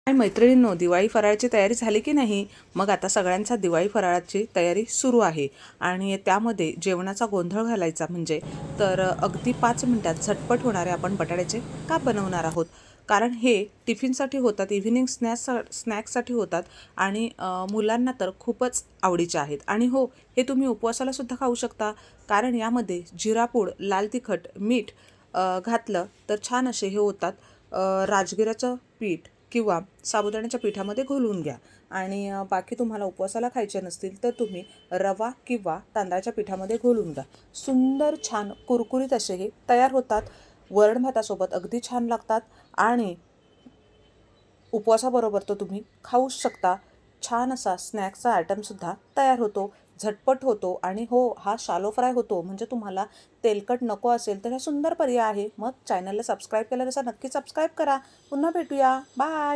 आणि मैत्रिणींनो, दिवाळी फराळाची तयारी झाली की नाही? मग आता सगळ्यांचा दिवाळी फराळाची तयारी सुरू आहे आणि त्यामध्ये जेवणाचा गोंधळ घालायचा म्हणजे अगदी 5 मिनिटात झटपट होणारे आपण बटाट्याचे काप बनवणार आहोत. कारण हे टिफिनसाठी होतात, इव्हिनिंग स्नॅक्ससाठी होतात आणि मुलांना तर खूपच आवडीचे आहेत. आणि हो, हे तुम्ही उपवासाला सुद्धा खाऊ शकता, कारण यामध्ये जिरापूड, लाल तिखट, मीठ घातलं तर छान असे हे होतात. राजगिराचं पीठ किंवा साबुदाण्याच्या पिठामध्ये घोलवून घ्या. आणि बाकी तुम्हाला उपवासाला खायचे नसतील तर तुम्ही रवा किंवा तांदळाच्या पिठामध्ये घोलवून घ्या. सुंदर छान कुरकुरीत असे हे तयार होतात. वरण भातासोबत अगदी छान लागतात आणि उपवासाबरोबर तर तुम्ही खाऊच शकता. छान असा स्नॅक्सचा आयटमसुद्धा तयार होतो, झटपट होतो आणि हो, हा शालो फ्राय होतो. म्हणजे तुम्हाला तेलकट नको असेल तर हा सुंदर पर्याय आहे. मग चॅनलला सबस्क्राईब केलं नसेल नक्की सबस्क्राईब करा. पुन्हा भेटूया. बाय.